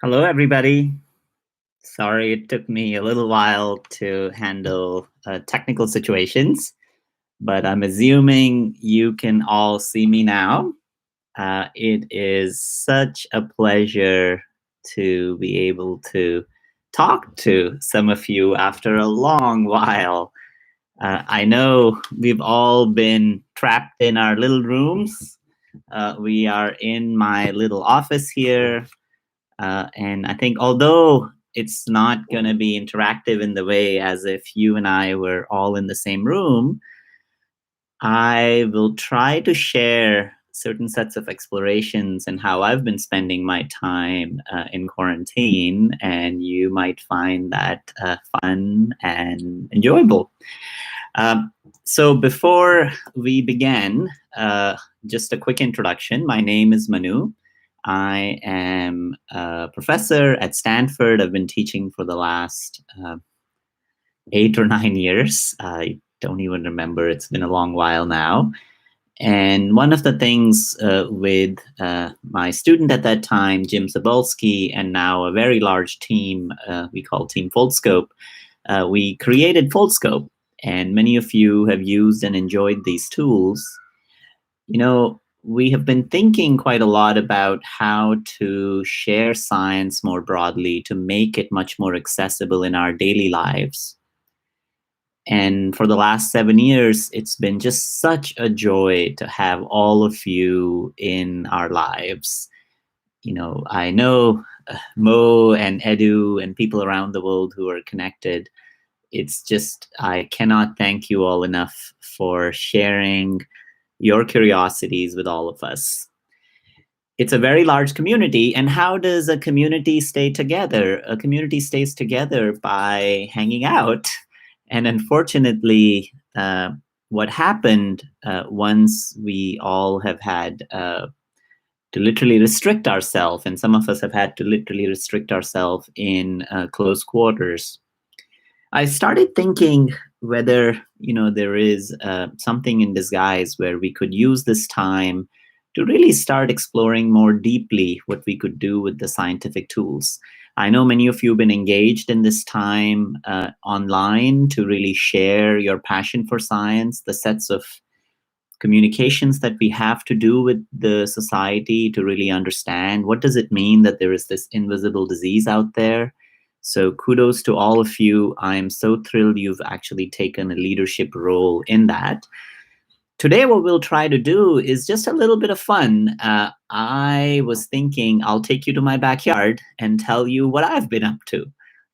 Hello, everybody. Sorry it took me a little while to handle technical situations, but I'm assuming you can all see me now. It is such a pleasure to be able to talk to some of you after a long while. I know we've all been trapped in our little rooms. We are in my little office here. And I think although it's not going to be interactive in the way as if you and I were all in the same room, I will try to share certain sets of explorations and how I've been spending my time in quarantine. And you might find that fun and enjoyable. So before we begin, just a quick introduction. My name is Manu. I am a professor at Stanford. I've been teaching for the last 8 or 9 years. I don't even remember. It's been a long while now. And one of the things with my student at that time, Jim Zabolski, and now a very large team we call Team Foldscope, we created Foldscope. And many of you have used and enjoyed these tools. You know, we have been thinking quite a lot about how to share science more broadly to make it much more accessible in our daily lives. And for the last 7 years, it's been just such a joy to have all of you in our lives. You know, I know Mo and Edu and people around the world who are connected. It's just, I cannot thank you all enough for sharing your curiosities with all of us. It's a very large community. And how does a community stay together? A community stays together by hanging out. And unfortunately, what happened once we all have had to literally restrict ourselves, and some of us have had to literally restrict ourselves in close quarters, I started thinking whether, there is something in disguise where we could use this time to really start exploring more deeply what we could do with the scientific tools. I know many of you have been engaged in this time online to really share your passion for science, the sets of communications that we have to do with the society to really understand what does it mean that there is this invisible disease out there. So kudos to all of you. I'm so thrilled you've actually taken a leadership role in that. Today, what we'll try to do is just a little bit of fun. I was thinking I'll take you to my backyard and tell you what I've been up to.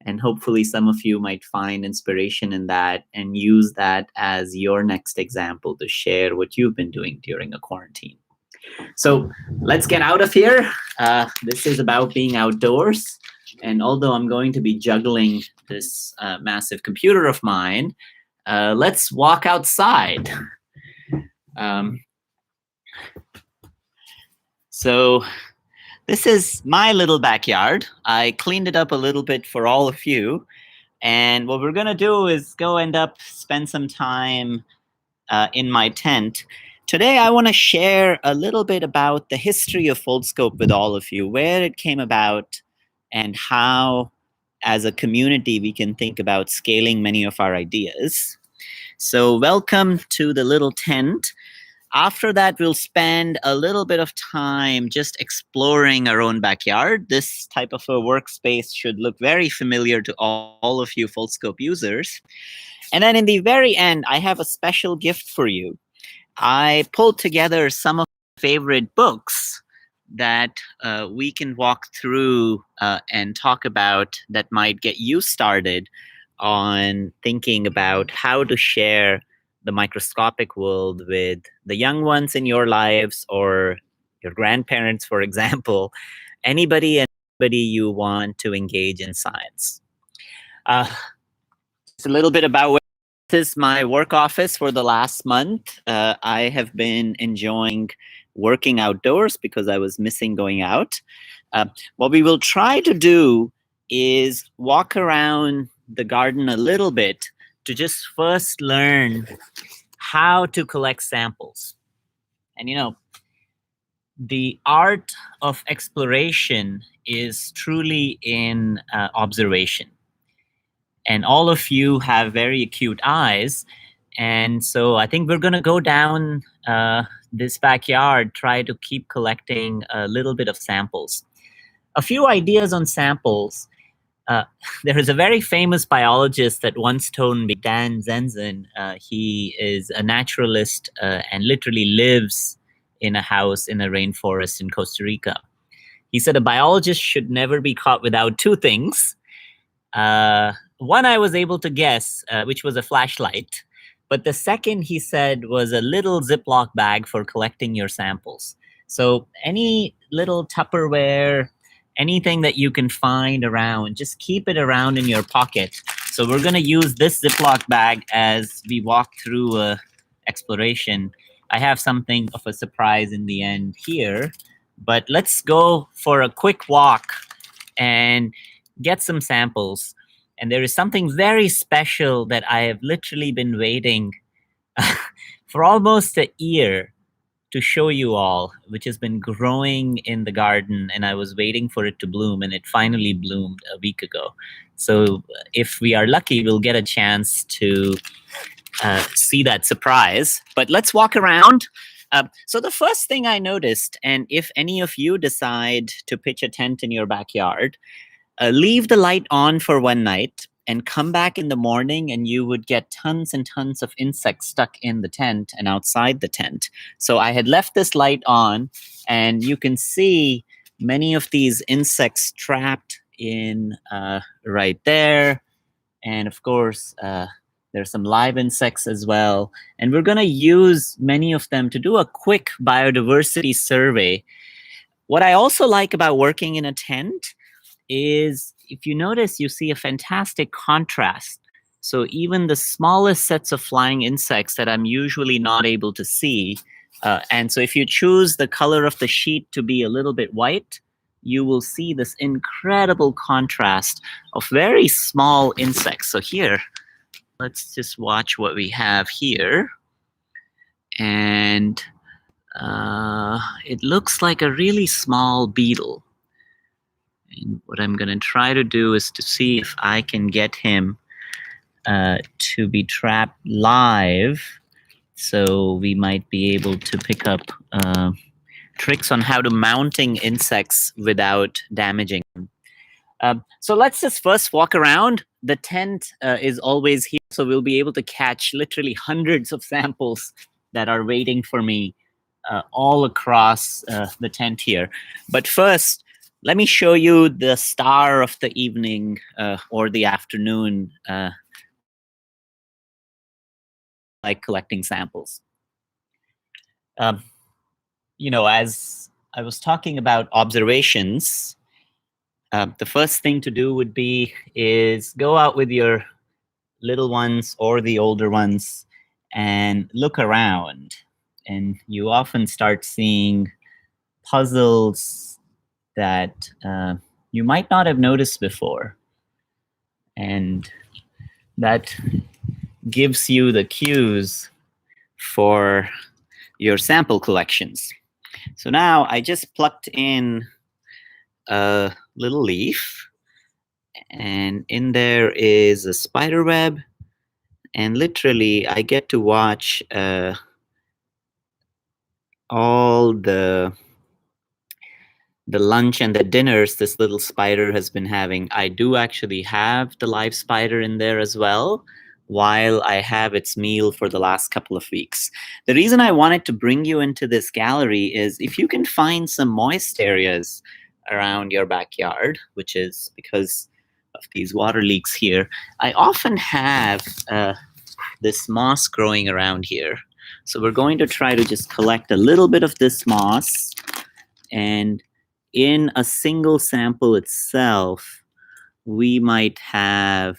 And hopefully some of you might find inspiration in that and use that as your next example to share what you've been doing during a quarantine. So let's get out of here. This is about being outdoors. And although I'm going to be juggling this massive computer of mine, let's walk outside. So this is my little backyard. I cleaned it up a little bit for all of you. And what we're going to do is spend some time in my tent. Today, I want to share a little bit about the history of Foldscope with all of you, where it came about, and how, as a community, we can think about scaling many of our ideas. So welcome to the little tent. After that, we'll spend a little bit of time just exploring our own backyard. This type of a workspace should look very familiar to all of you Foldscope users. And then in the very end, I have a special gift for you. I pulled together some of my favorite books that we can walk through and talk about that might get you started on thinking about how to share the microscopic world with the young ones in your lives or your grandparents, for example, anybody you want to engage in science. Just a little bit about this is my work office for the last month. I have been enjoying working outdoors because I was missing going out. What we will try to do is walk around the garden a little bit to just first learn how to collect samples. And the art of exploration is truly in observation. And all of you have very acute eyes. And so I think we're going to go down this backyard, try to keep collecting a little bit of samples. A few ideas on samples. There is a very famous biologist that once told me, Dan Zenzen. He is a naturalist and literally lives in a house in a rainforest in Costa Rica. He said a biologist should never be caught without two things. One I was able to guess, which was a flashlight. But the second, he said, was a little Ziploc bag for collecting your samples. So any little Tupperware, anything that you can find around, just keep it around in your pocket. So we're going to use this Ziploc bag as we walk through exploration. I have something of a surprise in the end here, but let's go for a quick walk and get some samples. And there is something very special that I have literally been waiting for almost a year to show you all, which has been growing in the garden, and I was waiting for it to bloom, and it finally bloomed a week ago. So if we are lucky, we'll get a chance to see that surprise. But let's walk around. So the first thing I noticed, and if any of you decide to pitch a tent in your backyard, leave the light on for one night and come back in the morning, and you would get tons and tons of insects stuck in the tent and outside the tent. So I had left this light on, and you can see many of these insects trapped in right there. And of course, there's some live insects as well. And we're going to use many of them to do a quick biodiversity survey. What I also like about working in a tent is, if you notice, you see a fantastic contrast. So even the smallest sets of flying insects that I'm usually not able to see, and so if you choose the color of the sheet to be a little bit white, you will see this incredible contrast of very small insects. So here, let's just watch what we have here. And it looks like a really small beetle. And what I'm going to try to do is to see if I can get him to be trapped live. So we might be able to pick up tricks on how to mounting insects without damaging them. So let's just first walk around. The tent is always here, so we'll be able to catch literally hundreds of samples that are waiting for me all across the tent here. But first, let me show you the star of the evening or the afternoon, like collecting samples. You know, as I was talking about observations, the first thing to do would be is go out with your little ones or the older ones and look around. And you often start seeing puzzles that you might not have noticed before. And that gives you the cues for your sample collections. So now I just plucked in a little leaf, and in there is a spider web, and literally I get to watch all the lunch and the dinners this little spider has been having. I do actually have the live spider in there as well, while I have its meal for the last couple of weeks. The reason I wanted to bring you into this gallery is if you can find some moist areas around your backyard, which is because of these water leaks here, I often have this moss growing around here. So we're going to try to just collect a little bit of this moss, and in a single sample itself, we might have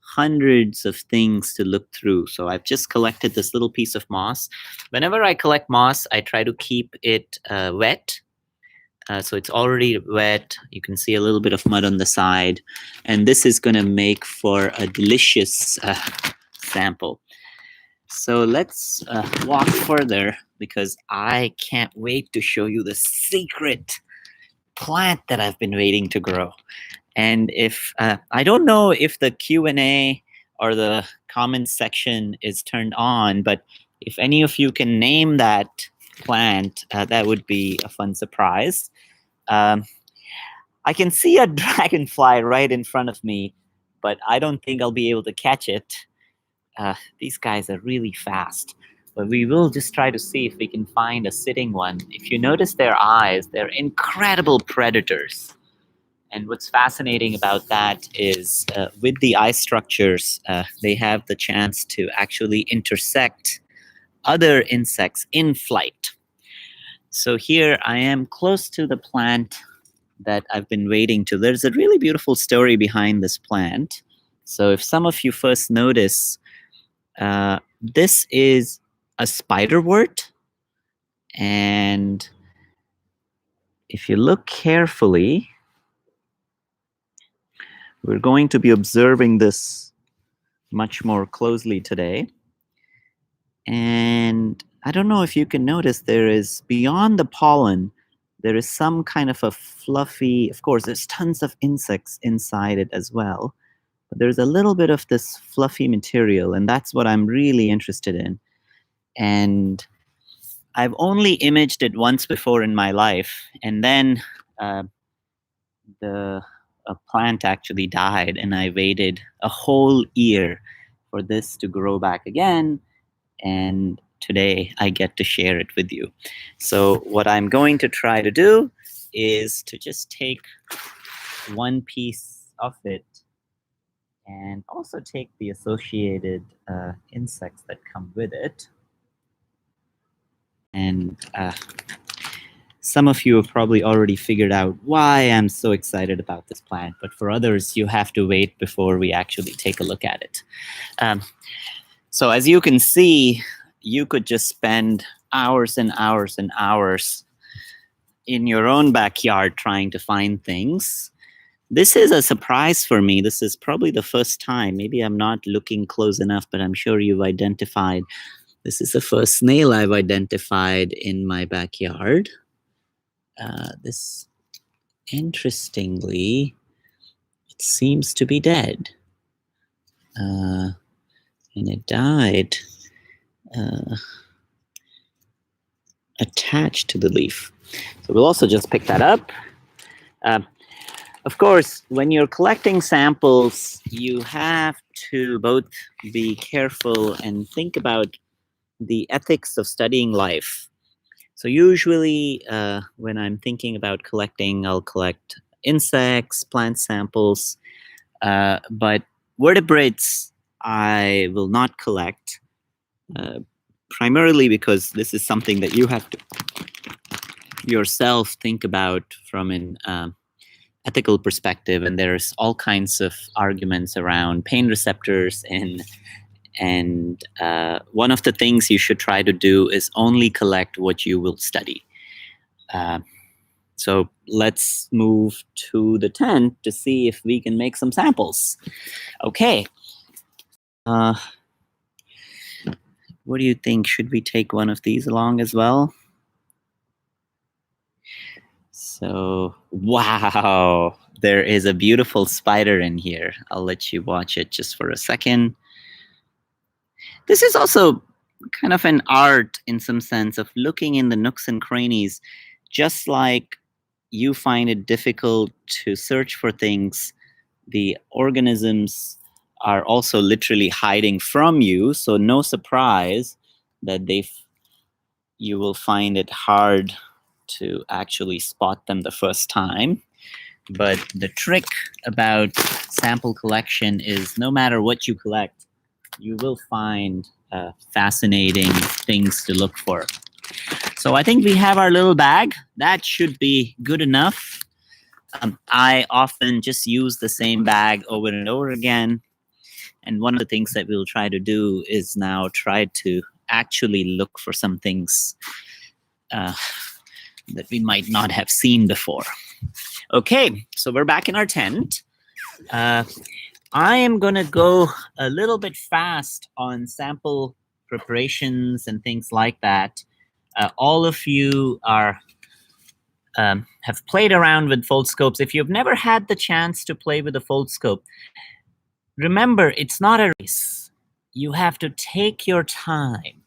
hundreds of things to look through. So I've just collected this little piece of moss. Whenever I collect moss, I try to keep it wet. So it's already wet. You can see a little bit of mud on the side. And this is going to make for a delicious sample. So let's walk further because I can't wait to show you the secret plant that I've been waiting to grow. And if I don't know if the Q&A or the comments section is turned on, but if any of you can name that plant, that would be a fun surprise. I can see a dragonfly right in front of me, but I don't think I'll be able to catch it. These guys are really fast, but we will just try to see if we can find a sitting one. If you notice their eyes, they're incredible predators. And what's fascinating about that is with the eye structures, they have the chance to actually intersect other insects in flight. So here I am close to the plant that I've been waiting to. There's a really beautiful story behind this plant. So if some of you first notice, this is a spiderwort. And if you look carefully, we're going to be observing this much more closely today. And I don't know if you can notice, there is, beyond the pollen, there is some kind of a fluffy, of course, there's tons of insects inside it as well. But there's a little bit of this fluffy material, and that's what I'm really interested in. And I've only imaged it once before in my life, and then the plant actually died, and I waited a whole year for this to grow back again, and today I get to share it with you. So what I'm going to try to do is to just take one piece of it and also take the associated insects that come with it. And some of you have probably already figured out why I'm so excited about this plant, but for others, you have to wait before we actually take a look at it. So as you can see, you could just spend hours and hours and hours in your own backyard trying to find things. This is a surprise for me. This is probably the first time. Maybe I'm not looking close enough, but I'm sure you've identified. This is the first snail I've identified in my backyard. This, interestingly, it seems to be dead. And it died attached to the leaf. So we'll also just pick that up. Of course, when you're collecting samples, you have to both be careful and think about the ethics of studying life. So usually when I'm thinking about collecting, I'll collect insects, plant samples, but vertebrates I will not collect, primarily because this is something that you have to yourself think about from an ethical perspective, and there's all kinds of arguments around pain receptors, and one of the things you should try to do is only collect what you will study. So let's move to the tent to see if we can make some samples. Okay. What do you think? Should we take one of these along as well? So, wow, there is a beautiful spider in here. I'll let you watch it just for a second. This is also kind of an art in some sense of looking in the nooks and crannies. Just like you find it difficult to search for things, the organisms are also literally hiding from you. So no surprise that you will find it hard to actually spot them the first time. But the trick about sample collection is no matter what you collect, you will find fascinating things to look for. So I think we have our little bag. That should be good enough. I often just use the same bag over and over again. And one of the things that we'll try to do is now try to actually look for some things that we might not have seen before. Okay, so we're back in our tent. I am going to go a little bit fast on sample preparations and things like that, all of you are have played around with Foldscopes. If you've never had the chance to play with a Foldscope, remember, it's not a race. You have to take your time.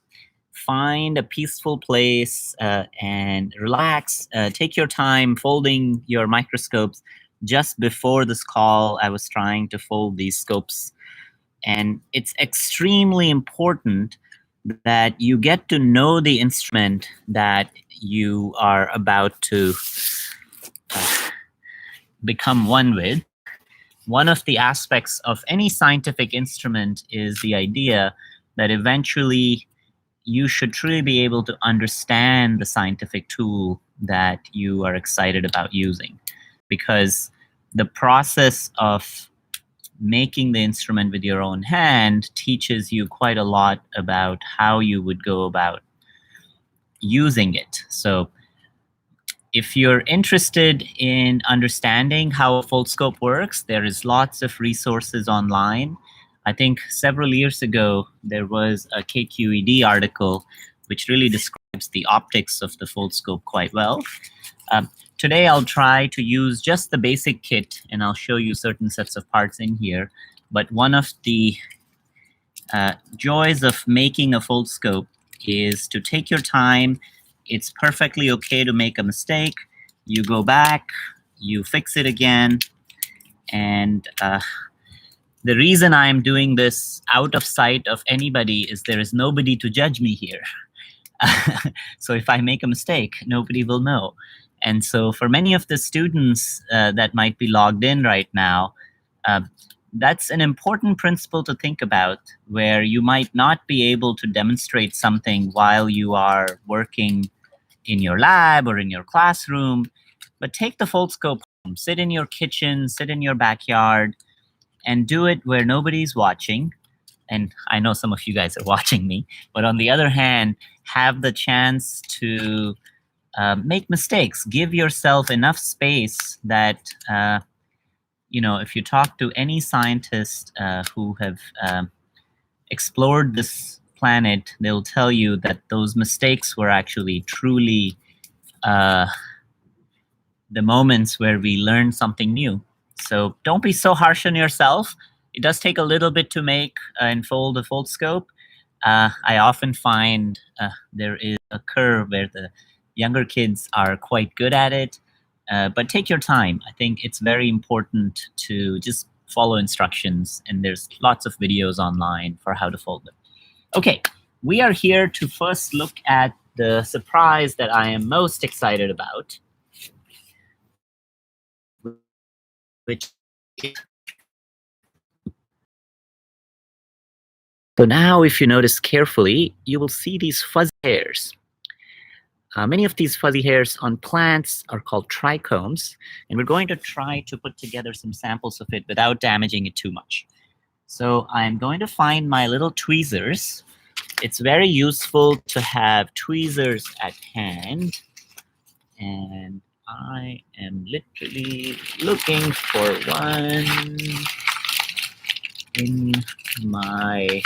Find a peaceful place and relax. Take your time folding your microscopes. Just before this call, I was trying to fold these scopes. And it's extremely important that you get to know the instrument that you are about to become one with. One of the aspects of any scientific instrument is the idea that eventually you should truly be able to understand the scientific tool that you are excited about using, because the process of making the instrument with your own hand teaches you quite a lot about how you would go about using it. So if you're interested in understanding how a Foldscope works, there is lots of resources online. I think several years ago, there was a KQED article which really describes the optics of the Foldscope quite well. Today, I'll try to use just the basic kit, and I'll show you certain sets of parts in here. But one of the joys of making a Foldscope is to take your time. It's perfectly okay to make a mistake. You go back, you fix it again, and the reason I'm doing this out of sight of anybody is there is nobody to judge me here. So if I make a mistake, nobody will know. And so for many of the students that might be logged in right now, that's an important principle to think about, where you might not be able to demonstrate something while you are working in your lab or in your classroom. But take the Foldscope home, sit in your kitchen, sit in your backyard, and do it where nobody's watching. And I know some of you guys are watching me, but on the other hand, have the chance to make mistakes. Give yourself enough space that, if you talk to any scientist who have explored this planet, they'll tell you that those mistakes were actually truly the moments where we learn something new. So don't be so harsh on yourself. It does take a little bit to make and fold a Foldscope. I often find there is a curve where the younger kids are quite good at it, but take your time. I think it's very important to just follow instructions, and there's lots of videos online for how to fold them. Okay, we are here to first look at the surprise that I am most excited about, which is... So now, if you notice carefully, you will see these fuzzy hairs. Many of these fuzzy hairs on plants are called trichomes, and we're going to try to put together some samples of it without damaging it too much. So I'm going to find my little tweezers. It's very useful to have tweezers at hand, and I am literally looking for one in my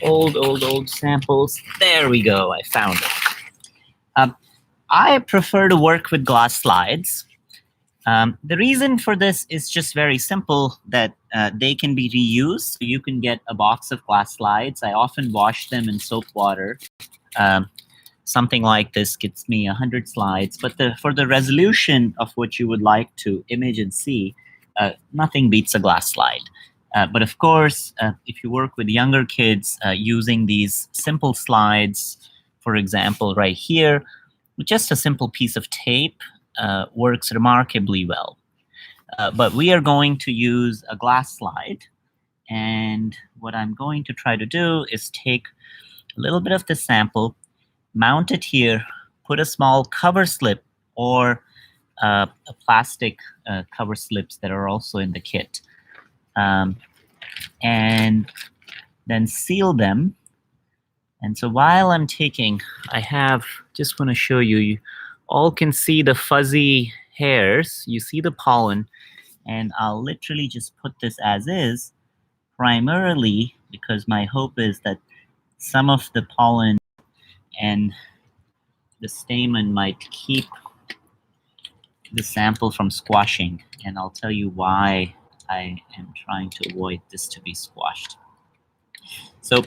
old samples. There we go, I found it. I prefer to work with glass slides. The reason for this is just very simple, that they can be reused. So you can get a box of glass slides. I often wash them in soap water. Something like this gets me 100 slides. But for the resolution of what you would like to image and see, nothing beats a glass slide. But of course, if you work with younger kids, using these simple slides, for example, right here, with just a simple piece of tape, works remarkably well. But we are going to use a glass slide. And what I'm going to try to do is take a little bit of the sample, mount it here, put a small cover slip or a plastic cover slips that are also in the kit. And then seal them. And so while I'm taking, just want to show you, you all can see the fuzzy hairs. You see the pollen. And I'll literally just put this as is, primarily because my hope is that some of the pollen and the stamen might keep the sample from squashing, and I'll tell you why I am trying to avoid this to be squashed. So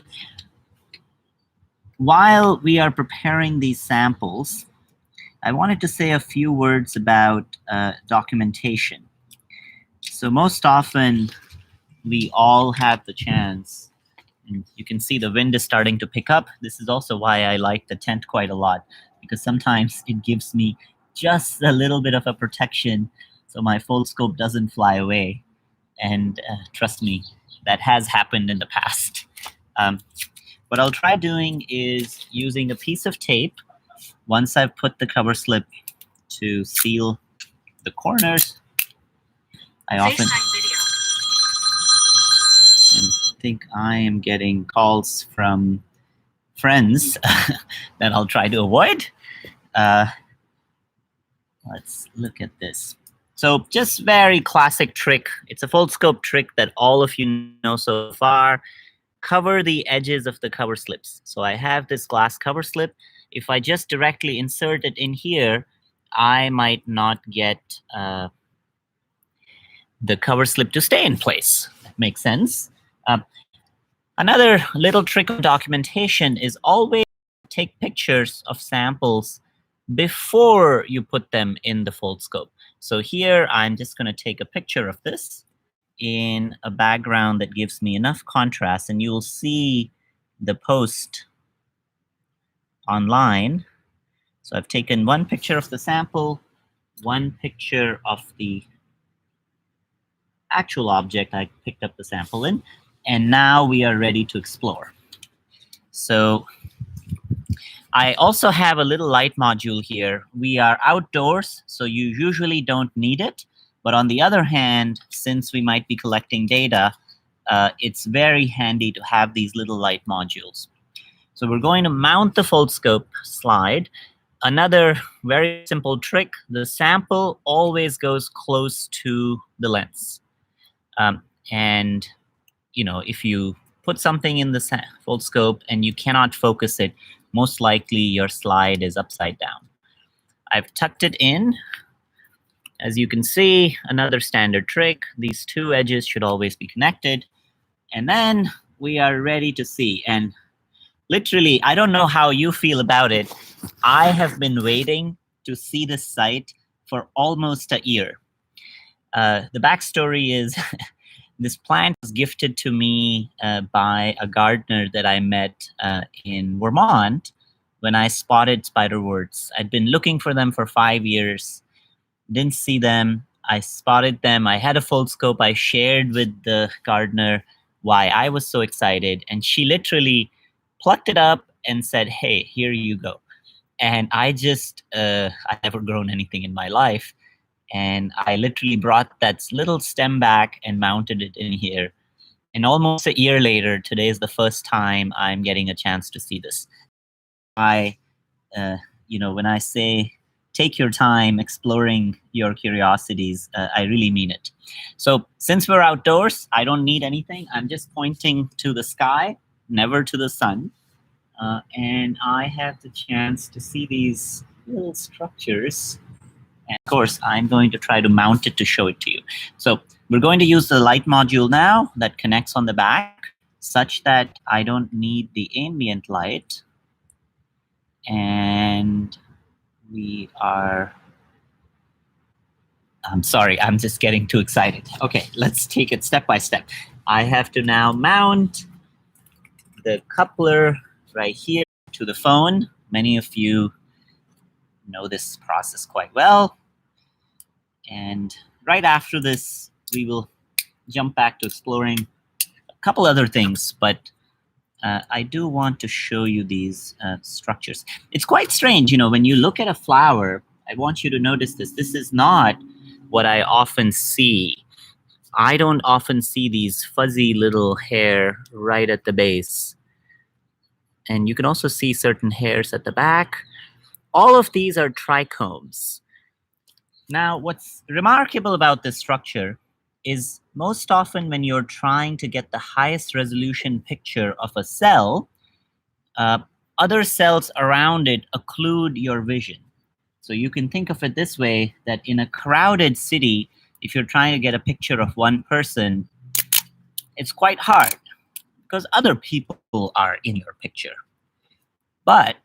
while we are preparing these samples, I wanted to say a few words about documentation. So most often, we all have the chance, and you can see the wind is starting to pick up. This is also why I like the tent quite a lot, because sometimes it gives me just a little bit of a protection so my Foldscope doesn't fly away. And trust me, that has happened in the past. What I'll try doing is using a piece of tape. Once I've put the cover slip to seal the corners, I often think I am getting calls from friends that I'll try to avoid. Let's look at this. So just very classic trick. It's a Foldscope trick that all of you know so far. Cover the edges of the cover slips. So I have this glass cover slip. If I just directly insert it in here, I might not get the cover slip to stay in place. That makes sense. Another little trick of documentation is always take pictures of samples before you put them in the Foldscope. So here, I'm just going to take a picture of this in a background that gives me enough contrast, and you'll see the post online. So I've taken one picture of the sample, one picture of the actual object I picked up the sample in, and now we are ready to explore. So I also have a little light module here. We are outdoors, so you usually don't need it. But on the other hand, since we might be collecting data, it's very handy to have these little light modules. So we're going to mount the Foldscope slide. Another very simple trick, the sample always goes close to the lens. And if you put something in the Foldscope and you cannot focus it, most likely your slide is upside down. I've tucked it in. As you can see, another standard trick, these two edges should always be connected. And then we are ready to see. And literally, I don't know how you feel about it. I have been waiting to see this site for almost a year. The backstory is this plant was gifted to me by a gardener that I met in Vermont when I spotted spiderworts. I'd been looking for them for 5 years. Didn't see them. I spotted them. I had a Foldscope. I shared with the gardener why I was so excited. And she literally plucked it up and said, hey, here you go. And I never grown anything in my life. And I literally brought that little stem back and mounted it in here. And almost a year later, today is the first time I'm getting a chance to see this. When I say take your time exploring your curiosities, I really mean it. So since we're outdoors, I don't need anything. I'm just pointing to the sky, never to the sun. And I have the chance to see these little structures. And of course, I'm going to try to mount it to show it to you. So we're going to use the light module now that connects on the back such that I don't need the ambient light. And I'm sorry, I'm just getting too excited. Okay, let's take it step by step. I have to now mount the coupler right here to the phone. Many of you know this process quite well. And right after this, we will jump back to exploring a couple other things, but I do want to show you these structures. It's quite strange, when you look at a flower, I want you to notice this. This is not what I often see. I don't often see these fuzzy little hair right at the base. And you can also see certain hairs at the back. All of these are trichomes. Now, what's remarkable about this structure is most often when you're trying to get the highest resolution picture of a cell, other cells around it occlude your vision. So you can think of it this way, that in a crowded city, if you're trying to get a picture of one person, it's quite hard because other people are in your picture. But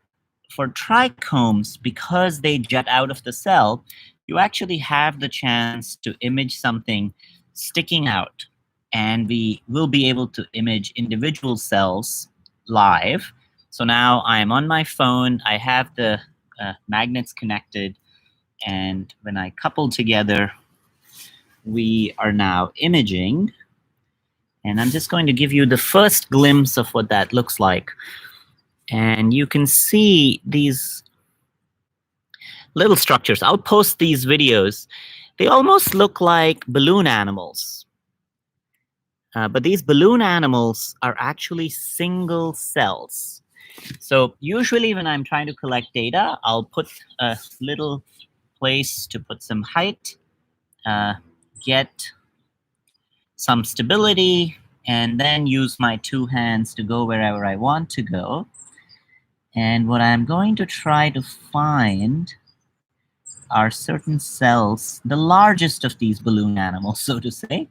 for trichomes, because they jut out of the cell, you actually have the chance to image something sticking out. And we will be able to image individual cells live. So now I'm on my phone, I have the magnets connected, and when I couple together, we are now imaging. And I'm just going to give you the first glimpse of what that looks like. And you can see these little structures. I'll post these videos. They almost look like balloon animals. But these balloon animals are actually single cells. So usually when I'm trying to collect data, I'll put a little place to put some height, get some stability, and then use my two hands to go wherever I want to go. And what I'm going to try to find are certain cells, the largest of these balloon animals, so to say,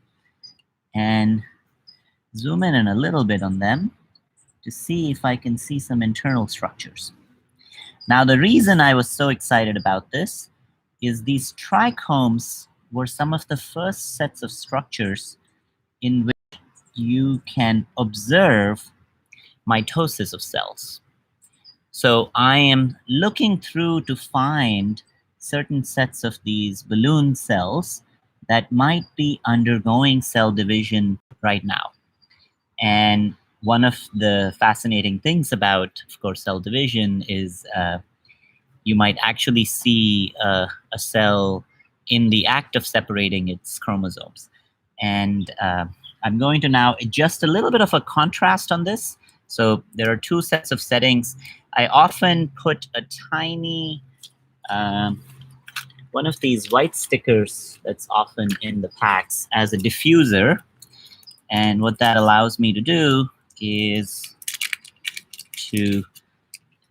and zoom in a little bit on them to see if I can see some internal structures. Now, the reason I was so excited about this is these trichomes were some of the first sets of structures in which you can observe mitosis of cells. So I am looking through to find certain sets of these balloon cells that might be undergoing cell division right now. And one of the fascinating things about, of course, cell division is you might actually see a cell in the act of separating its chromosomes. And I'm going to now adjust a little bit of a contrast on this. So there are two sets of settings. I often put a tiny, one of these white stickers that's often in the packs as a diffuser. And what that allows me to do is to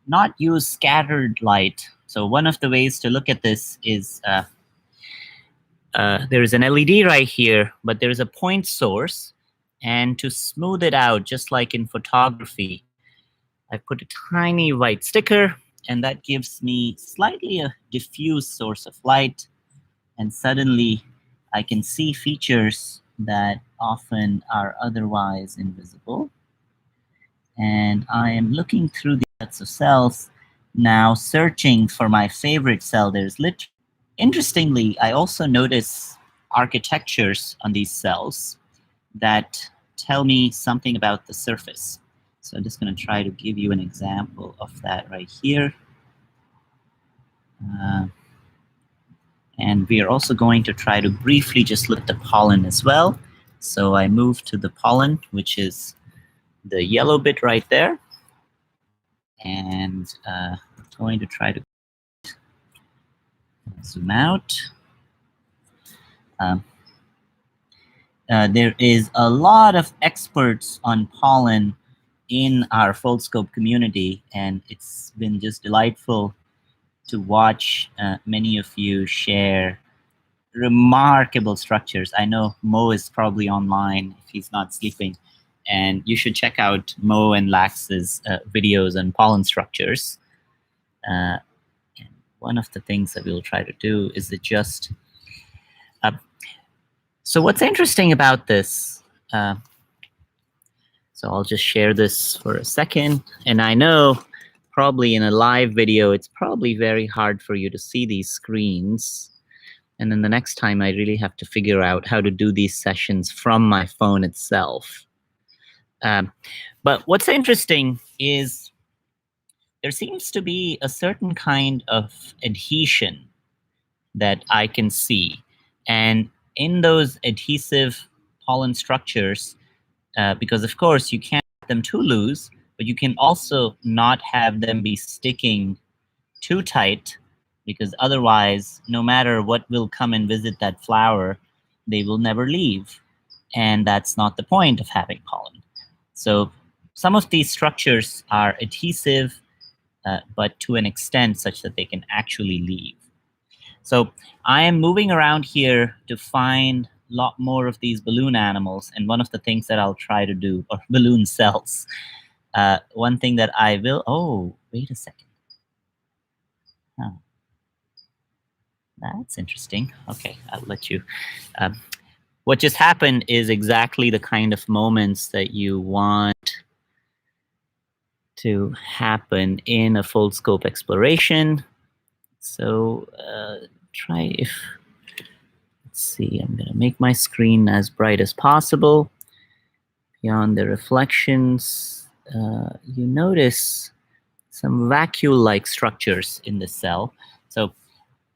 not use scattered light. So one of the ways to look at this is there is an LED right here, but there's a point source. And to smooth it out, just like in photography, I put a tiny white sticker, and that gives me slightly a diffuse source of light. And suddenly, I can see features that often are otherwise invisible. And I am looking through the sets of cells, now searching for my favorite cell. There's Interestingly, I also notice architectures on these cells that tell me something about the surface. So I'm just going to try to give you an example of that right here. And we are also going to try to briefly just look at the pollen as well. So I move to the pollen, which is the yellow bit right there. And I'm going to try to zoom out. There is a lot of experts on pollen in our Foldscope community, and it's been just delightful to watch many of you share remarkable structures. I know Mo is probably online if he's not sleeping, and you should check out Mo and Lax's videos on pollen structures. And one of the things that we'll try to do is adjust. So what's interesting about this, so I'll just share this for a second. And I know probably in a live video, it's probably very hard for you to see these screens. And then the next time I really have to figure out how to do these sessions from my phone itself. But what's interesting is there seems to be a certain kind of adhesion that I can see. And in those adhesive pollen structures, because of course you can't get them too loose, but you can also not have them be sticking too tight, because otherwise, no matter what will come and visit that flower, they will never leave. And that's not the point of having pollen. So some of these structures are adhesive, but to an extent such that they can actually leave. So I am moving around here to find a lot more of these balloon animals. And one of the things that I'll try to do, or balloon cells, one thing that I will, oh, wait a second. Huh. That's interesting. Okay, I'll let you. What just happened is exactly the kind of moments that you want to happen in a Foldscope exploration. So try if, let's see, I'm going to make my screen as bright as possible. Beyond the reflections, you notice some vacuole-like structures in the cell. So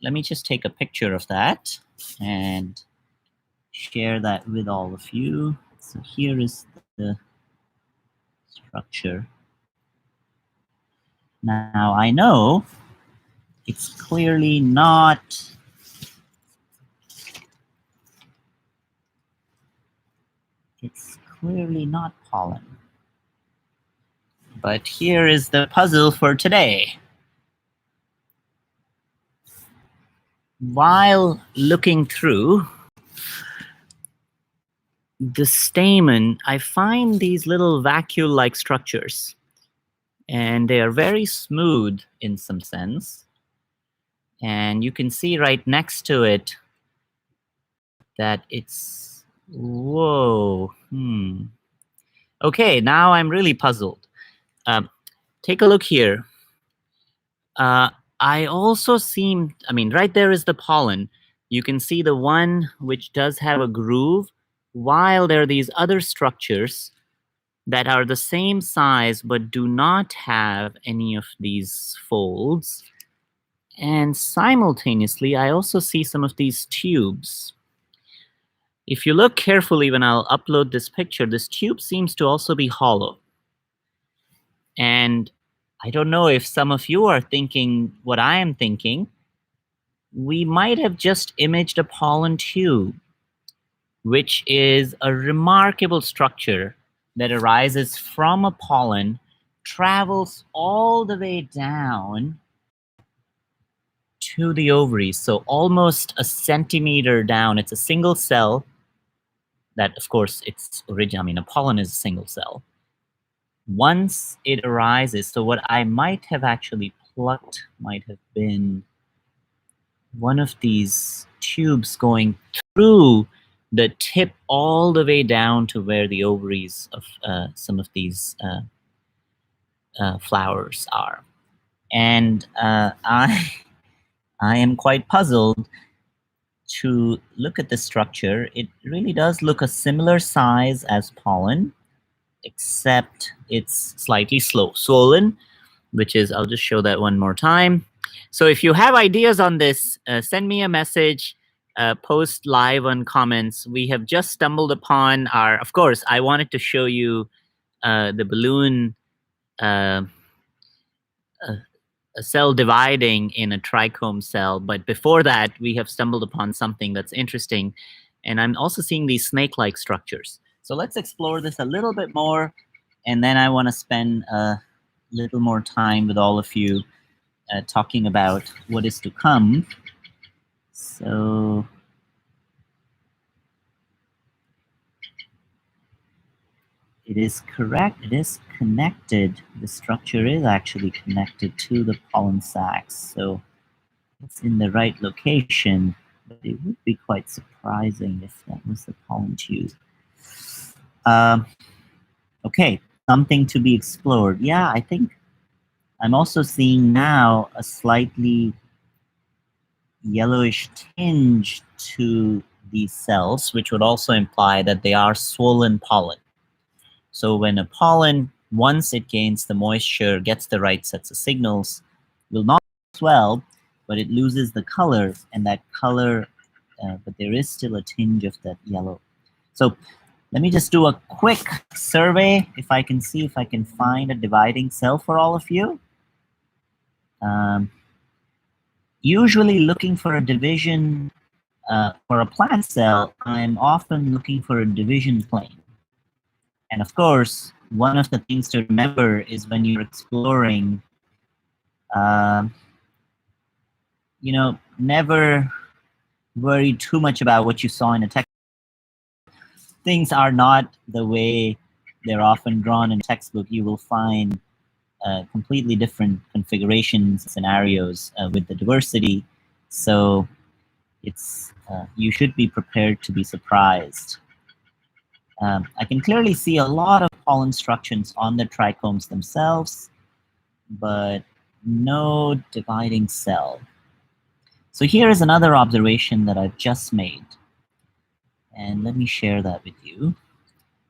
let me just take a picture of that and share that with all of you. So here is the structure. Now I know it's clearly not pollen. But here is the puzzle for today. While looking through the stamen, I find these little vacuole-like structures. And they are very smooth in some sense. And you can see right next to it that it's, whoa. Okay, now I'm really puzzled. Take a look here. I also seem, I mean, right there is the pollen. You can see the one which does have a groove, while there are these other structures that are the same size but do not have any of these folds. And simultaneously, I also see some of these tubes. If you look carefully when I'll upload this picture, this tube seems to also be hollow. And I don't know if some of you are thinking what I am thinking. We might have just imaged a pollen tube, which is a remarkable structure that arises from a pollen, travels all the way down to the ovaries, so almost a centimeter down. It's a single cell that, of course, it's original. I mean, a pollen is a single cell. Once it arises, so what I might have actually plucked might have been one of these tubes going through the tip all the way down to where the ovaries of some of these flowers are. And I am quite puzzled to look at the structure. It really does look a similar size as pollen, except it's slightly swollen, which is, I'll just show that one more time. So if you have ideas on this, send me a message, post live on comments. We have just stumbled upon our, of course, I wanted to show you the balloon a cell dividing in a trichome cell. But before that, we have stumbled upon something that's interesting. And I'm also seeing these snake-like structures. So let's explore this a little bit more. And then I want to spend a little more time with all of you talking about what is to come. So it is correct. It is connected. The structure is actually connected to the pollen sacs. So it's in the right location. But it would be quite surprising if that was the pollen tube. Okay, something to be explored. Yeah, I think I'm also seeing now a slightly yellowish tinge to these cells, which would also imply that they are swollen pollen. So when a pollen, once it gains the moisture, gets the right sets of signals, will not swell, but it loses the color, and that color, but there is still a tinge of that yellow. So let me just do a quick survey, if I can see if I can find a dividing cell for all of you. Usually looking for a division for a plant cell, I'm often looking for a division plane. And of course, one of the things to remember is when you're exploring, never worry too much about what you saw in a text. Things are not the way they're often drawn in a textbook. You will find completely different configurations, scenarios with the diversity. So it's you should be prepared to be surprised. I can clearly see a lot of pollen instructions on the trichomes themselves, but no dividing cell. So here is another observation that I've just made. And let me share that with you.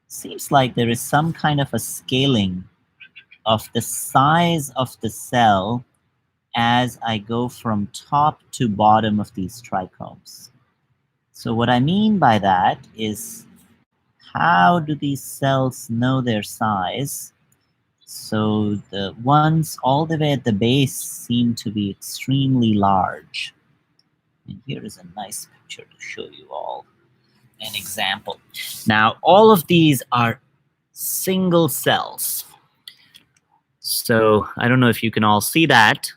Seems like there is some kind of a scaling of the size of the cell as I go from top to bottom of these trichomes. So what I mean by that is, how do these cells know their size? So the ones all the way at the base seem to be extremely large. And here is a nice picture to show you all an example. Now, all of these are single cells. So I don't know if you can all see that,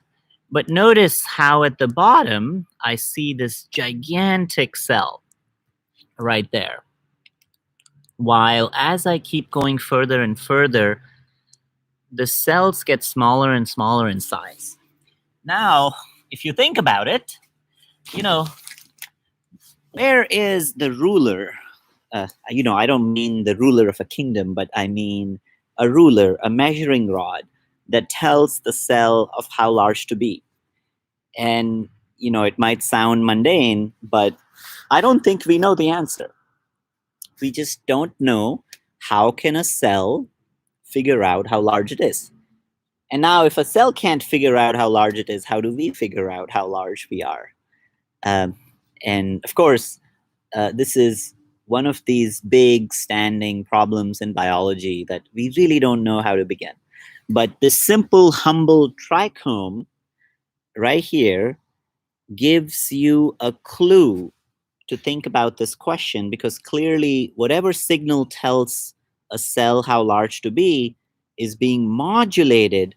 but notice how at the bottom, I see this gigantic cell right there. While as I keep going further and further, the cells get smaller and smaller in size. Now, if you think about it, where is the ruler? I don't mean the ruler of a kingdom, but I mean a ruler, a measuring rod that tells the cell of how large to be. And, it might sound mundane, but I don't think we know the answer. We just don't know how can a cell figure out how large it is. And now if a cell can't figure out how large it is, how do we figure out how large we are? And of course, this is one of these big standing problems in biology that we really don't know how to begin. But this simple, humble trichome right here gives you a clue to think about this question, because clearly whatever signal tells a cell how large to be is being modulated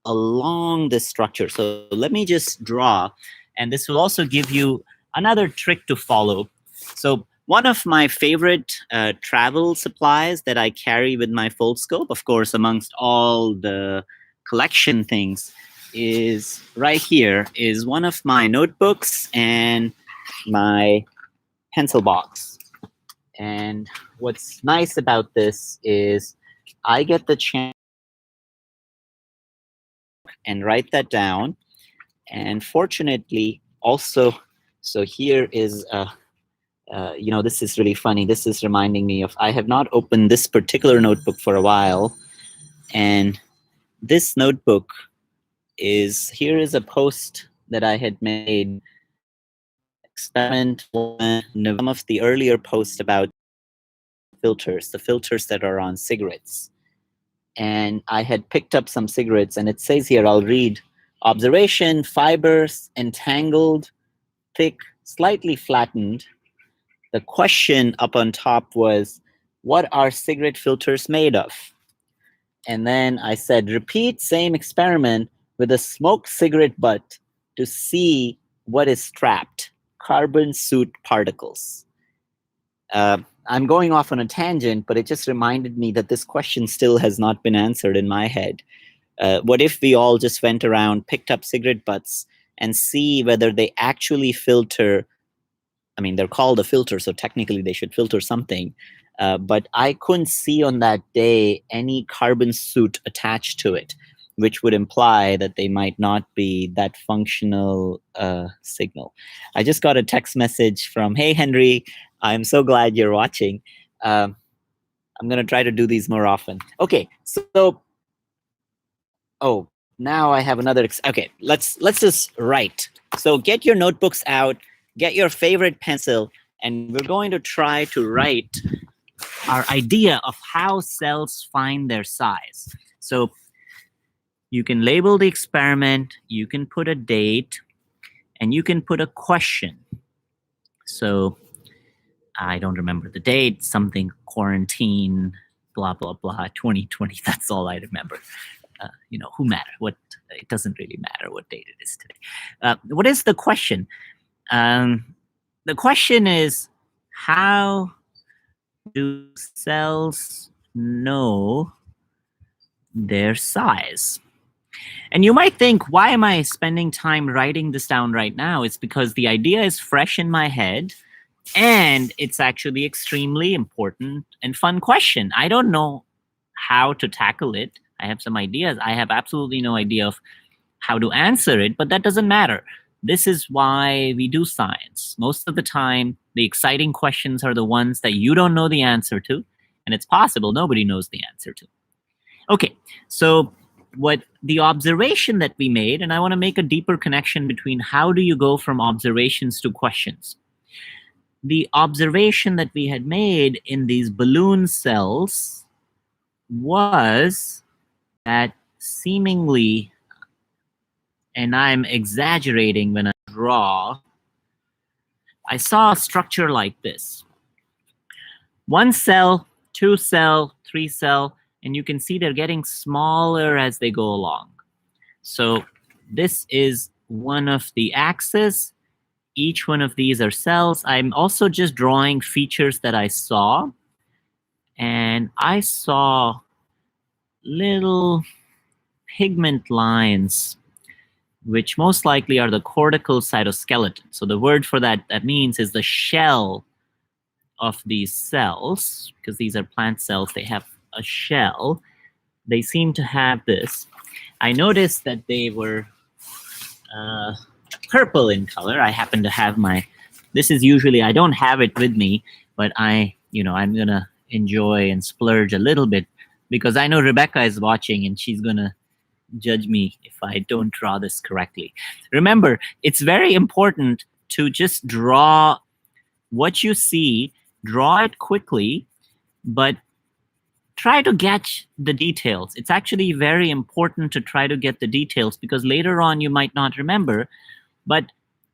along this structure. So let me just draw, and this will also give you another trick to follow. So one of my favorite travel supplies that I carry with my Foldscope, of course, amongst all the collection things, is right here, is one of my notebooks and my pencil box. And what's nice about this is I get the chance and write that down. And fortunately, also, so here is, this is really funny. This is reminding me of, I have not opened this particular notebook for a while. And this notebook is, here is a post that I had made, experiment one, some of the earlier posts about filters, the filters that are on cigarettes. And I had picked up some cigarettes, and it says here, I'll read, observation, fibers, entangled, thick, slightly flattened. The question up on top was, what are cigarette filters made of? And then I said, repeat same experiment with a smoked cigarette butt to see what is trapped, carbon soot particles. I'm going off on a tangent, but it just reminded me that this question still has not been answered in my head. What if we all just went around, picked up cigarette butts, and see whether they actually filter? I mean, they're called a filter, so technically they should filter something. But I couldn't see on that day any carbon soot attached to it, which would imply that they might not be that functional signal. I just got a text message from, hey, Henry, I'm so glad you're watching. I'm going to try to do these more often. Okay, so, now I have another, okay, let's just write. So get your notebooks out, get your favorite pencil, and we're going to try to write our idea of how cells find their size. So you can label the experiment, you can put a date, and you can put a question. So I don't remember the date, something quarantine blah, blah, blah, 2020. That's all I remember. Who matter? It doesn't really matter what date it is today. What is the question? The question is, how do cells know their size? And you might think, why am I spending time writing this down right now? It's because the idea is fresh in my head, and it's actually extremely important and fun question. I don't know how to tackle it. I have some ideas. I have absolutely no idea of how to answer it, but that doesn't matter. This is why we do science. Most of the time, the exciting questions are the ones that you don't know the answer to, and it's possible nobody knows the answer to. Okay, so what the observation that we made, and I want to make a deeper connection between how do you go from observations to questions. The observation that we had made in these balloon cells was that seemingly, and I'm exaggerating when I draw, I saw a structure like this. 1 cell, 2 cell, 3 cell, and you can see they're getting smaller as they go along. So this is one of the axes. Each one of these are cells. I'm also just drawing features that I saw. And I saw little pigment lines, which most likely are the cortical cytoskeleton. So the word for that means is the shell of these cells, because these are plant cells, they have a shell. They seem to have this. I noticed that they were purple in color. I happen to have this is usually, I don't have it with me, but I'm gonna enjoy and splurge a little bit, because I know Rebecca is watching and she's gonna judge me if I don't draw this correctly. Remember, it's very important to just draw what you see, draw it quickly, but try to get the details. It's actually very important to try to get the details, because later on you might not remember. But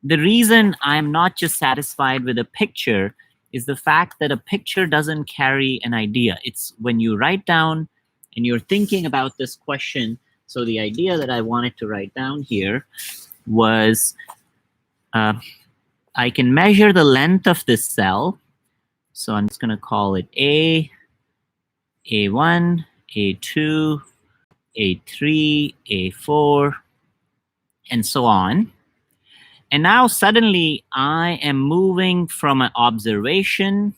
the reason I'm not just satisfied with a picture is the fact that a picture doesn't carry an idea. It's when you write down and you're thinking about this question. So the idea that I wanted to write down here was I can measure the length of this cell. So I'm just going to call it A, A1, A2, A3, A4, and so on. And now suddenly I am moving from an observation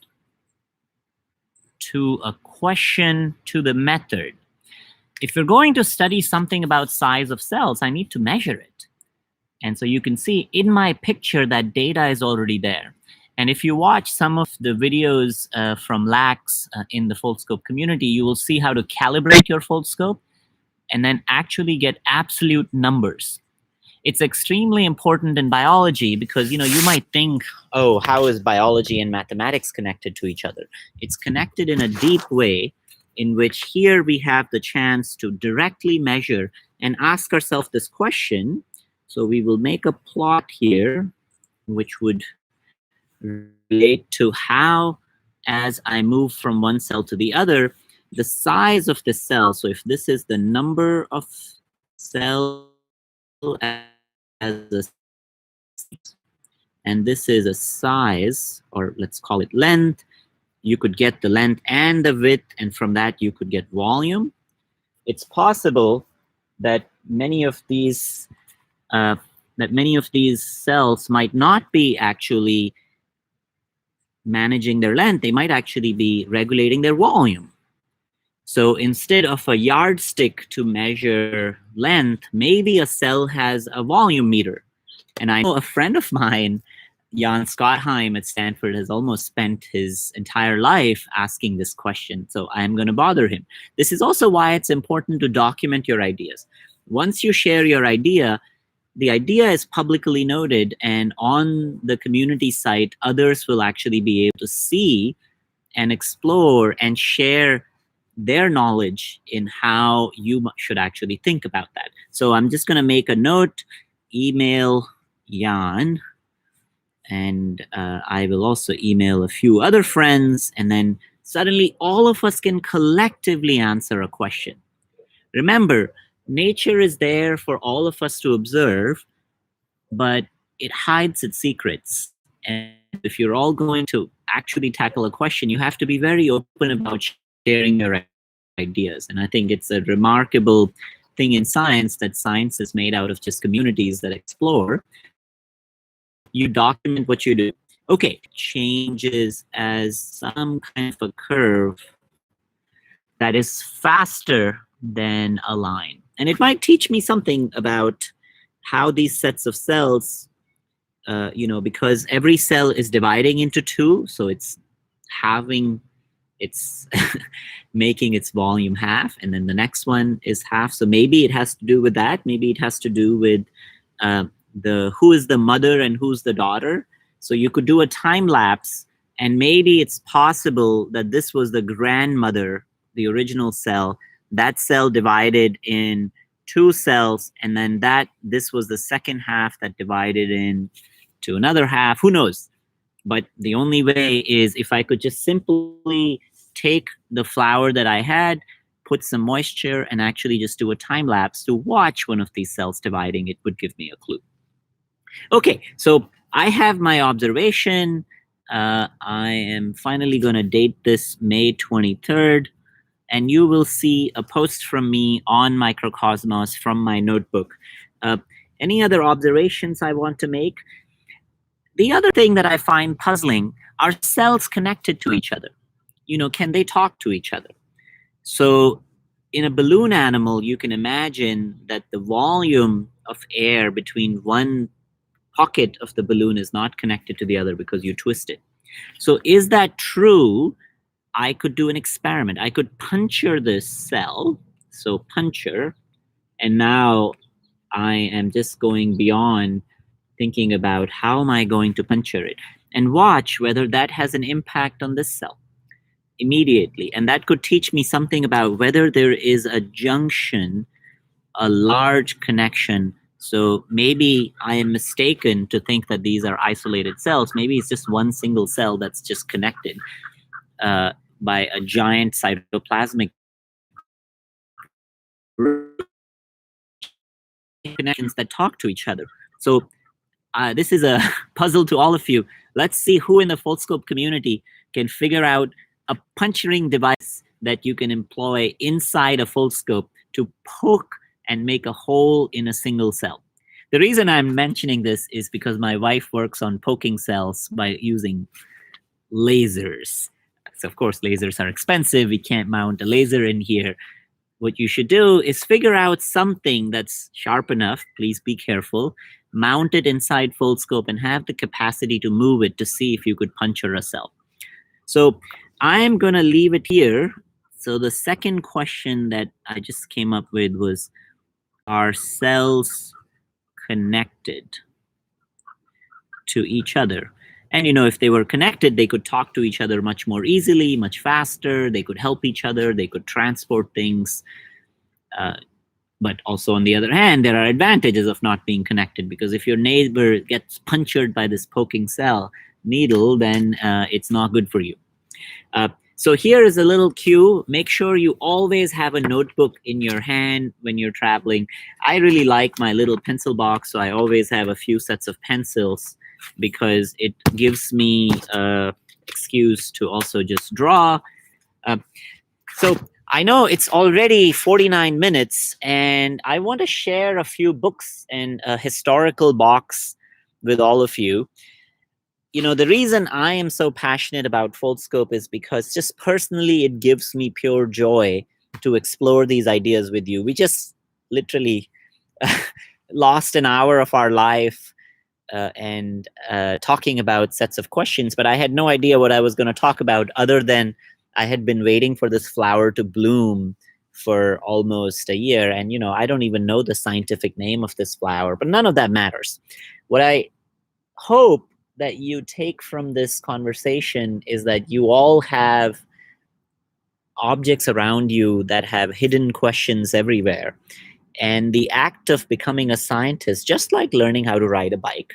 to a question to the method. If you're going to study something about size of cells, I need to measure it. And so you can see in my picture that data is already there. And if you watch some of the videos from LAX in the Foldscope community, you will see how to calibrate your Foldscope and then actually get absolute numbers. It's extremely important in biology because, you might think, oh, how is biology and mathematics connected to each other? It's connected in a deep way, in which here we have the chance to directly measure and ask ourselves this question. So we will make a plot here, which would relate to how, as I move from one cell to the other, the size of the cell. So if this is the number of cells as a, and this is a size, or let's call it length, you could get the length and the width, and from that you could get volume. It's possible that many of these cells might not be actually managing their length. They might actually be regulating their volume. So instead of a yardstick to measure length, maybe a cell has a volume meter. And I know a friend of mine, Jan Schottheim at Stanford, has almost spent his entire life asking this question. So I'm going to bother him. This is also why it's important to document your ideas. Once you share your idea, the idea is publicly noted, and on the community site, others will actually be able to see and explore and share their knowledge in how you should actually think about that. So I'm just going to make a note, email Jan, and I will also email a few other friends, and then suddenly all of us can collectively answer a question. Remember, nature is there for all of us to observe, but it hides its secrets. And if you're all going to actually tackle a question, you have to be very open about sharing your ideas. And I think it's a remarkable thing in science that science is made out of just communities that explore. You document what you do. Okay, changes as some kind of a curve that is faster than a line. And it might teach me something about how these sets of cells, because every cell is dividing into two, so it's making its volume half, and then the next one is half. So maybe it has to do with that. Maybe it has to do with who is the mother and who's the daughter. So you could do a time lapse, and maybe it's possible that this was the grandmother, the original cell. That cell divided in two cells, and then this was the second half that divided in to another half. Who knows? But the only way is if I could just simply take the flower that I had, put some moisture, and actually just do a time lapse to watch one of these cells dividing, it would give me a clue. Okay, so I have my observation. I am finally going to date this May 23rd, and you will see a post from me on Microcosmos from my notebook. Any other observations I want to make? The other thing that I find puzzling are cells connected to each other. Can they talk to each other? So in a balloon animal, you can imagine that the volume of air between one pocket of the balloon is not connected to the other because you twist it. So is that true? I could do an experiment. I could puncture this cell. So puncture. And now I am just going beyond thinking about how am I going to puncture it, and watch whether that has an impact on this cell immediately. And that could teach me something about whether there is a junction, a large connection. So maybe I am mistaken to think that these are isolated cells. Maybe it's just one single cell that's just connected by a giant cytoplasmic connections that talk to each other. So this is a puzzle to all of you. Let's see who in the Foldscope community can figure out a puncturing device that you can employ inside a Foldscope to poke and make a hole in a single cell. The reason I'm mentioning this is because my wife works on poking cells by using lasers. So of course, lasers are expensive. We can't mount a laser in here. What you should do is figure out something that's sharp enough. Please be careful. Mount it inside Foldscope and have the capacity to move it to see if you could puncture a cell. So I'm going to leave it here. So the second question that I just came up with was, are cells connected to each other? And if they were connected, they could talk to each other much more easily, much faster. They could help each other. They could transport things. But also, on the other hand, there are advantages of not being connected, because if your neighbor gets punctured by this poking cell needle, then it's not good for you. So here is a little cue. Make sure you always have a notebook in your hand when you're traveling. I really like my little pencil box, so I always have a few sets of pencils because it gives me an excuse to also just draw. So I know it's already 49 minutes, and I want to share a few books and a historical box with all of you. The reason I am so passionate about Foldscope is because just personally, it gives me pure joy to explore these ideas with you. We just literally lost an hour of our life and talking about sets of questions, but I had no idea what I was going to talk about other than I had been waiting for this flower to bloom for almost a year. And, I don't even know the scientific name of this flower, but none of that matters. What I hope that you take from this conversation is that you all have objects around you that have hidden questions everywhere. And the act of becoming a scientist, just like learning how to ride a bike,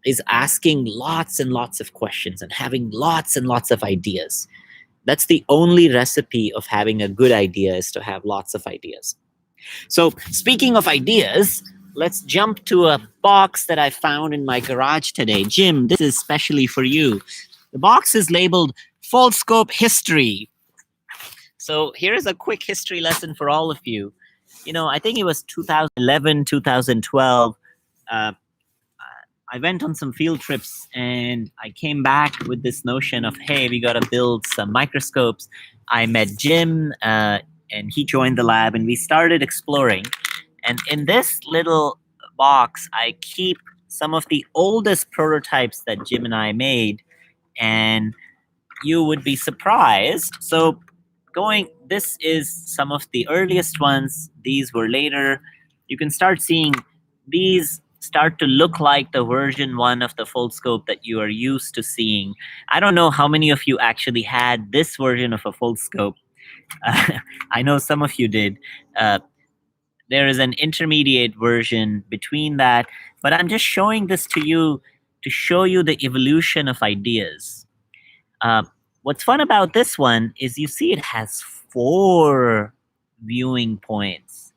is asking lots and lots of questions and having lots and lots of ideas. That's the only recipe of having a good idea, is to have lots of ideas. So speaking of ideas, let's jump to a box that I found in my garage today. Jim, this is especially for you. The box is labeled Foldscope History. So here is a quick history lesson for all of you. You know, I think it was 2011, 2012. I went on some field trips and I came back with this notion of, hey, we got to build some microscopes. I met Jim and he joined the lab and we started exploring. And in this little box, I keep some of the oldest prototypes that Jim and I made, and you would be surprised. So this is some of the earliest ones. These were later. You can start seeing these start to look like the version 1 of the Foldscope that you are used to seeing. I don't know how many of you actually had this version of a Foldscope. I know some of you did. There is an intermediate version between that, but I'm just showing this to you to show you the evolution of ideas. What's fun about this one is you see it has 4 viewing points.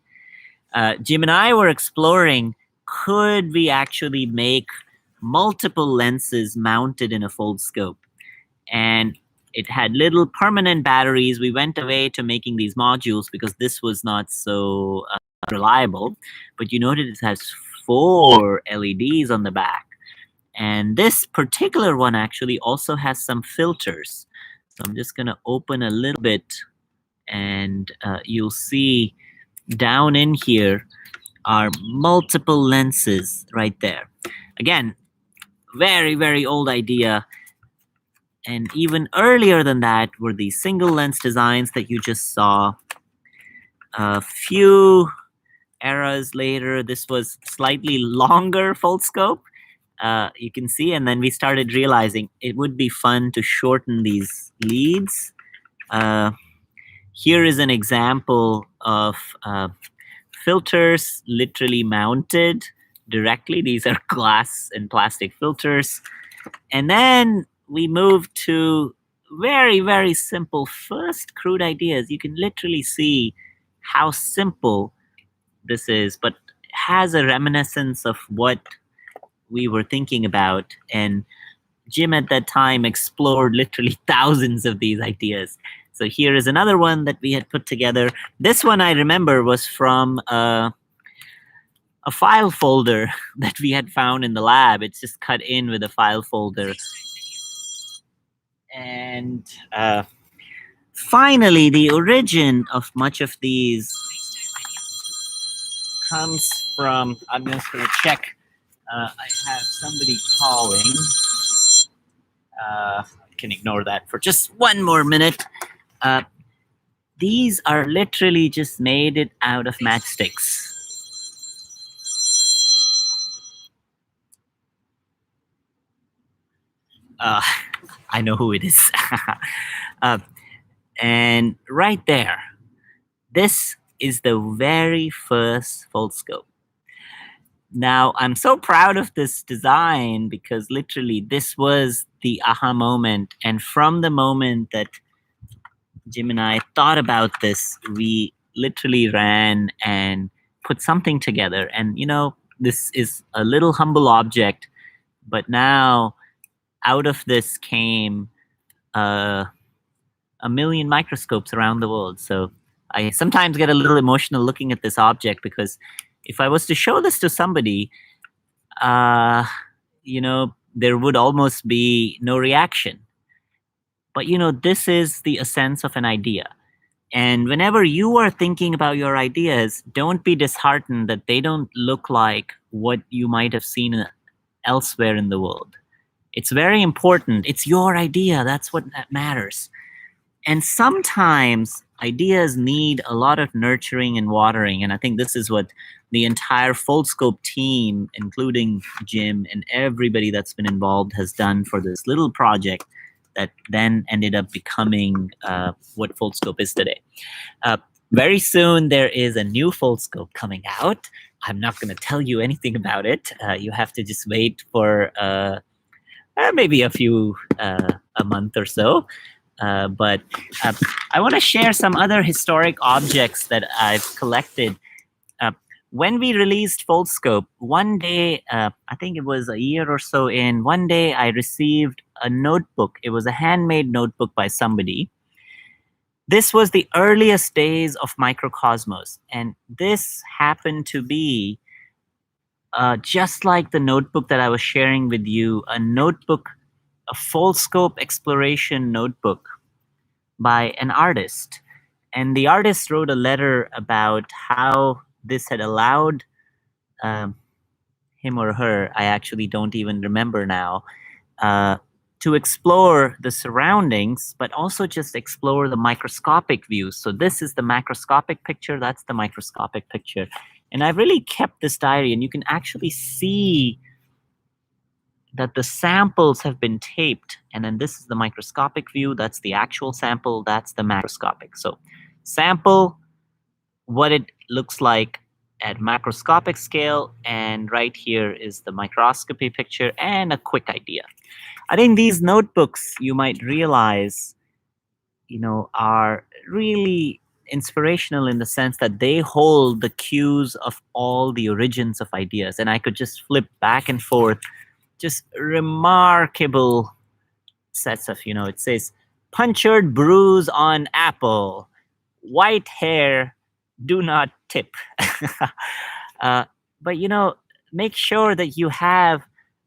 Jim and I were exploring, could we actually make multiple lenses mounted in a Foldscope? And it had little permanent batteries. We went away to making these modules because this was not so reliable. But you notice it has 4 LEDs on the back. And this particular one actually also has some filters. So I'm just going to open a little bit and you'll see down in here are multiple lenses right there. Again, very, very old idea. And even earlier than that were these single lens designs that you just saw. A few eras later, this was slightly longer Foldscope. You can see, and then we started realizing it would be fun to shorten these leads. Here is an example of filters literally mounted directly. These are glass and plastic filters. And then we moved to very, very simple first crude ideas. You can literally see how simple this is, but has a reminiscence of what we were thinking about. And Jim at that time explored literally thousands of these ideas. So here is another one that we had put together. This one I remember was from a file folder that we had found in the lab. It's just cut in with a file folder. And finally, the origin of much of these comes from, I'm just going to check. I have somebody calling. I can ignore that for just one more minute. These are literally just made it out of matchsticks. I know who it is. And right there, this is the very first Foldscope. Now, I'm so proud of this design because literally this was the aha moment. And from the moment that Jim and I thought about this, we literally ran and put something together. And, you know, this is a little humble object, but now out of this came a million microscopes around the world. So I sometimes get a little emotional looking at this object because if I was to show this to somebody, you know, there would almost be no reaction. But, you know, this is the essence of an idea. And whenever you are thinking about your ideas, don't be disheartened that they don't look like what you might have seen elsewhere in the world. It's very important. It's your idea. That's what matters. And sometimes ideas need a lot of nurturing and watering. And I think this is what the entire Foldscope team, including Jim and everybody that's been involved, has done for this little project that then ended up becoming what Foldscope is today. Very soon, there is a new Foldscope coming out. I'm not going to tell you anything about it. You have to just wait for maybe a month or so. but I want to share some other historic objects that I've collected. When we released Foldscope, one day, I think it was a year or so in, one day I received a notebook. It was a handmade notebook by somebody. This was the earliest days of Microcosmos, and this happened to be just like the notebook that I was sharing with you, a Foldscope exploration notebook by an artist. And the artist wrote a letter about how this had allowed him or her, I actually don't even remember now, to explore the surroundings, but also just explore the microscopic views. So this is the macroscopic picture, that's the microscopic picture. And I've really kept this diary, and you can actually see that the samples have been taped. And then this is the microscopic view, that's the actual sample, that's the macroscopic. So sample, what it looks like at macroscopic scale, and right here is the microscopy picture and a quick idea. I think these notebooks, you might realize, are really inspirational in the sense that they hold the cues of all the origins of ideas. And I could just flip back and forth, just remarkable sets of, it says, punctured bruise on apple, white hair, do not tip. But, make sure that you have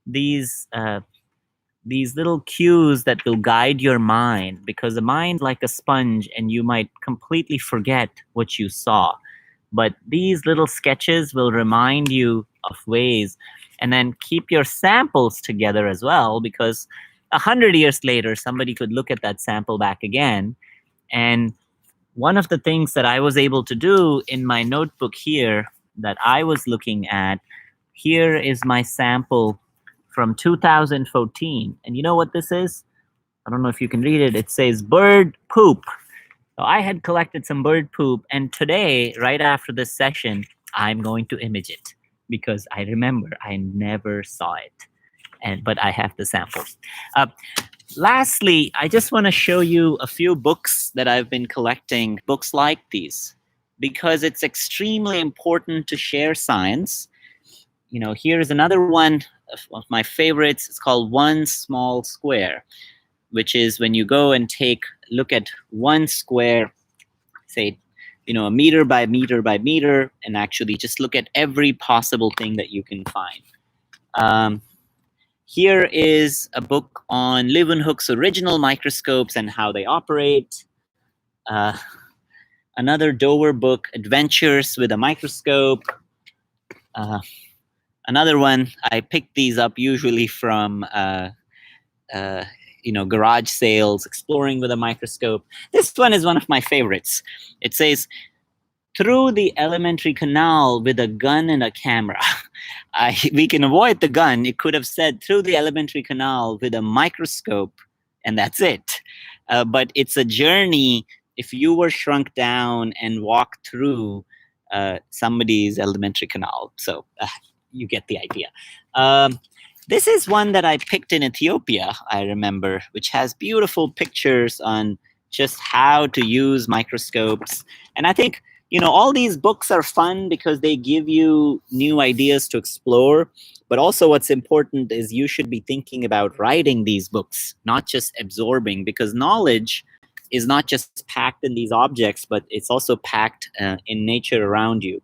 these little cues that will guide your mind, because the mind's like a sponge and you might completely forget what you saw. But these little sketches will remind you of ways, and then keep your samples together as well, because 100 years later, somebody could look at that sample back again. And one of the things that I was able to do in my notebook here that I was looking at, here is my sample from 2014. And you know what this is? I don't know if you can read it. It says bird poop. So I had collected some bird poop, and today, right after this session, I'm going to image it because I remember I never saw it. But I have the samples. Lastly, I just want to show you a few books that I've been collecting, books like these, because it's extremely important to share science. Here's another one of my favorites. It's called One Small Square, which is when you go and look at one square, say, a meter by meter by meter, and actually just look at every possible thing that you can find. Here is a book on Leeuwenhoek's original microscopes and how they operate. Another Dover book, Adventures with a Microscope. Another one, I picked these up usually from garage sales, Exploring with a Microscope. This one is one of my favorites. It says, Through the Elementary Canal with a Gun and a Camera. We can avoid the gun. It could have said, Through the Elementary Canal with a Microscope, and that's it. But it's a journey if you were shrunk down and walked through somebody's elementary canal. So you get the idea. This is one that I picked in Ethiopia, I remember, which has beautiful pictures on just how to use microscopes. And I think, all these books are fun because they give you new ideas to explore. But also what's important is you should be thinking about writing these books, not just absorbing, because knowledge is not just packed in these objects, but it's also packed in nature around you.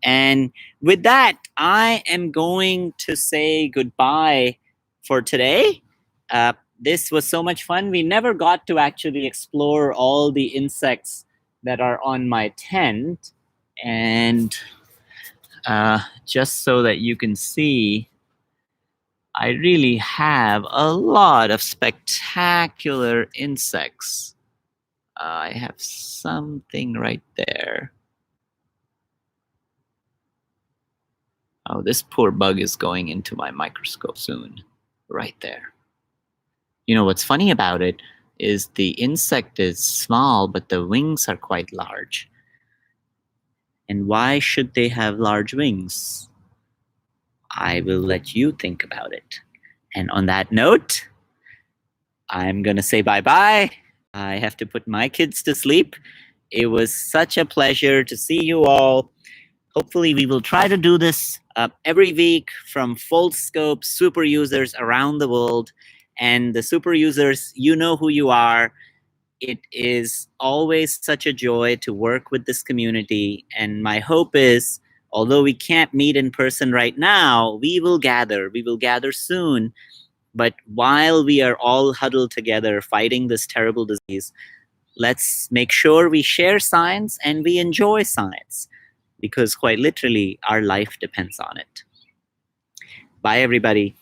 And with that, I am going to say goodbye for today. This was so much fun. We never got to actually explore all the insects that are on my tent. And just so that you can see, I really have a lot of spectacular insects. I have something right there. Oh, this poor bug is going into my microscope soon. Right there. What's funny about it is the insect is small, but the wings are quite large. And why should they have large wings? I will let you think about it. And on that note, I'm going to say bye-bye. I have to put my kids to sleep. It was such a pleasure to see you all. Hopefully, we will try to do this every week from Foldscope super users around the world. And the super users, you know who you are. It is always such a joy to work with this community. And my hope is, although we can't meet in person right now, we will gather. We will gather soon. But while we are all huddled together fighting this terrible disease, let's make sure we share science and we enjoy science, because quite literally, our life depends on it. Bye, everybody.